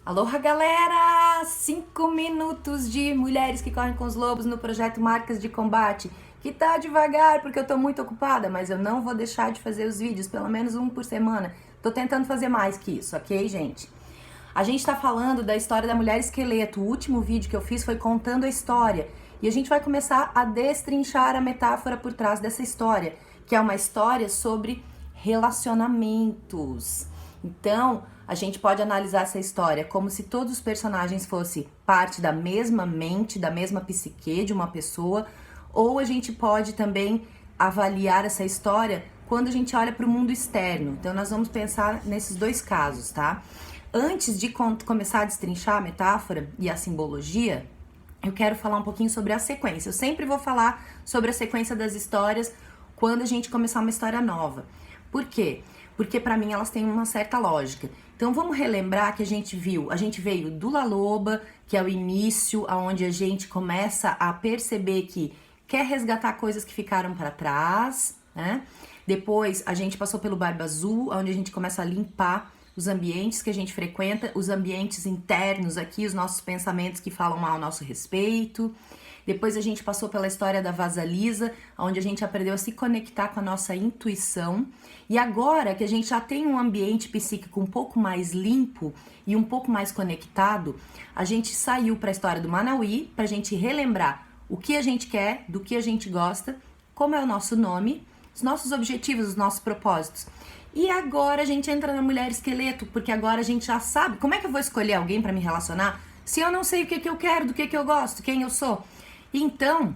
Aloha, galera! 5 minutos de mulheres que correm com os lobos no projeto Marcas de Combate, que tá devagar porque eu tô muito ocupada, mas eu não vou deixar de fazer os vídeos, pelo menos um por semana. Tô tentando fazer mais que isso, ok, gente? A gente tá falando da história da mulher esqueleto. O último vídeo que eu fiz foi contando a história. E a gente vai começar a destrinchar a metáfora por trás dessa história, que é uma história sobre relacionamentos. Então, a gente pode analisar essa história como se todos os personagens fossem parte da mesma mente, da mesma psique de uma pessoa, ou a gente pode também avaliar essa história quando a gente olha para o mundo externo. Então, nós vamos pensar nesses dois casos, tá? Antes de começar a destrinchar a metáfora e a simbologia, eu quero falar um pouquinho sobre a sequência. Eu sempre vou falar sobre a sequência das histórias quando a gente começar uma história nova. Por quê? Porque para mim elas têm uma certa lógica. Então vamos relembrar que a gente veio do La Loba, que é o início, onde a gente começa a perceber que quer resgatar coisas que ficaram para trás, né? Depois a gente passou pelo Barba Azul, onde a gente começa a limpar os ambientes que a gente frequenta, os ambientes internos aqui, os nossos pensamentos que falam mal ao nosso respeito. Depois a gente passou pela história da Vasalisa, onde a gente aprendeu a se conectar com a nossa intuição. E agora que a gente já tem um ambiente psíquico um pouco mais limpo e um pouco mais conectado, a gente saiu para a história do Manauí, para a gente relembrar o que a gente quer, do que a gente gosta, como é o nosso nome, os nossos objetivos, os nossos propósitos. E agora a gente entra na mulher esqueleto, porque agora a gente já sabe como é que eu vou escolher alguém para me relacionar se eu não sei o que eu quero, do que eu gosto, quem eu sou. Então,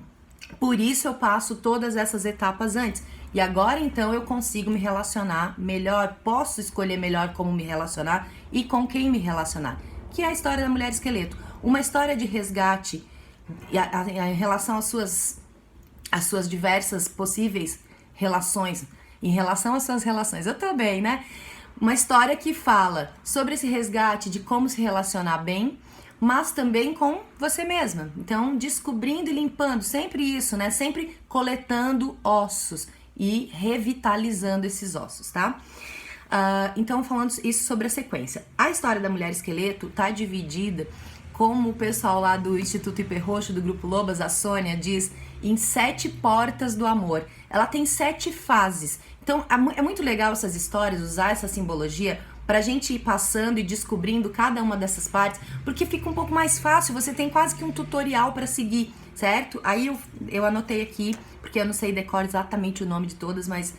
por isso eu passo todas essas etapas antes. E agora então eu consigo me relacionar melhor, posso escolher melhor como me relacionar e com quem me relacionar. Que é a história da mulher esqueleto. Uma história de resgate em relação às suas diversas possíveis relações. Em relação às suas relações, eu tô bem, né? Uma história que fala sobre esse resgate de como se relacionar bem, mas também com você mesma. Então, descobrindo e limpando, sempre isso, né? Sempre coletando ossos e revitalizando esses ossos, tá? Então, falando isso sobre a sequência. A história da mulher esqueleto tá dividida, como o pessoal lá do Instituto Hiperroxo, do Grupo Lobas, a Sônia, diz, em 7 portas do amor. Ela tem 7 fases. Então, é muito legal essas histórias, usar essa simbologia pra gente ir passando e descobrindo cada uma dessas partes, porque fica um pouco mais fácil, você tem quase que um tutorial pra seguir, certo? Aí eu anotei aqui, porque eu não sei decorar exatamente o nome de todas, mas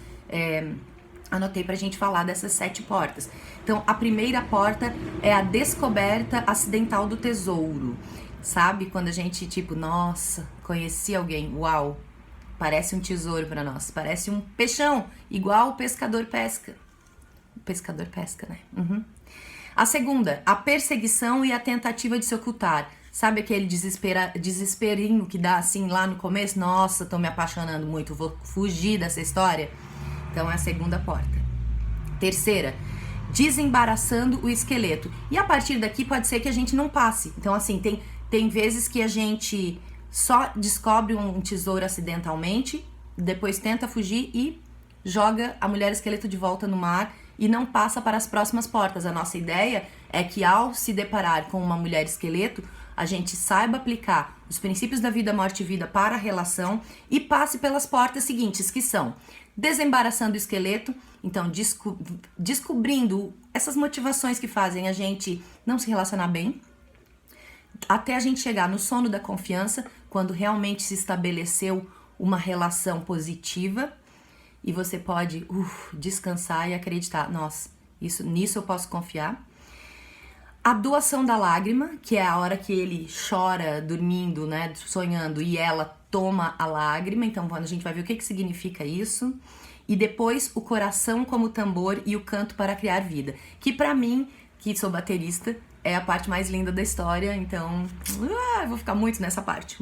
anotei pra gente falar dessas 7 portas. Então, a primeira porta é a descoberta acidental do tesouro. Sabe? Quando a gente, tipo, nossa, conheci alguém, uau, parece um tesouro pra nós, parece um peixão, igual o pescador pesca. O pescador pesca, né? Uhum. A segunda, a perseguição e a tentativa de se ocultar. Sabe aquele desesperinho que dá assim lá no começo? Nossa, tô me apaixonando muito, vou fugir dessa história. Então é a segunda porta. Terceira, desembaraçando o esqueleto. E a partir daqui pode ser que a gente não passe. Então assim, tem vezes que a gente só descobre um tesouro acidentalmente, depois tenta fugir e joga a mulher esqueleto de volta no mar e não passa para as próximas portas. A nossa ideia é que ao se deparar com uma mulher esqueleto, a gente saiba aplicar os princípios da vida, morte e vida para a relação e passe pelas portas seguintes, que são desembaraçando o esqueleto, então descobrindo essas motivações que fazem a gente não se relacionar bem, até a gente chegar no sono da confiança, quando realmente se estabeleceu uma relação positiva e você pode descansar e acreditar, nossa, nisso eu posso confiar. A doação da lágrima, que é a hora que ele chora dormindo, né, sonhando, e ela toma a lágrima, então a gente vai ver o que significa isso. E depois o coração como tambor e o canto para criar vida, que pra mim, que sou baterista, é a parte mais linda da história, então eu vou ficar muito nessa parte.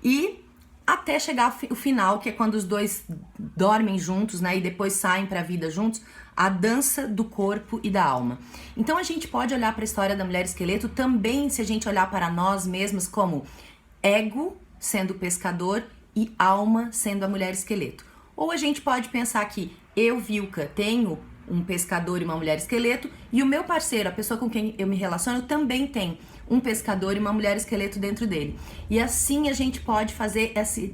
E até chegar o final, que é quando os dois dormem juntos, né, e depois saem pra vida juntos, a dança do corpo e da alma. Então a gente pode olhar para a história da mulher esqueleto também se a gente olhar para nós mesmos como ego sendo o pescador e alma sendo a mulher esqueleto. Ou a gente pode pensar que eu, Vilca, tenho um pescador e uma mulher esqueleto, e o meu parceiro, a pessoa com quem eu me relaciono, também tem um pescador e uma mulher esqueleto dentro dele. E assim a gente pode fazer esse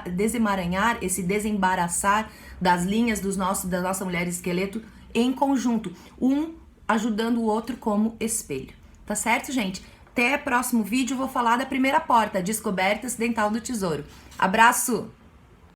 desemaranhar, esse desembaraçar das linhas da nossa mulher esqueleto em conjunto, um ajudando o outro como espelho. Tá certo, gente? Até o próximo vídeo, vou falar da primeira porta, Descoberta Acidental do Tesouro. Abraço!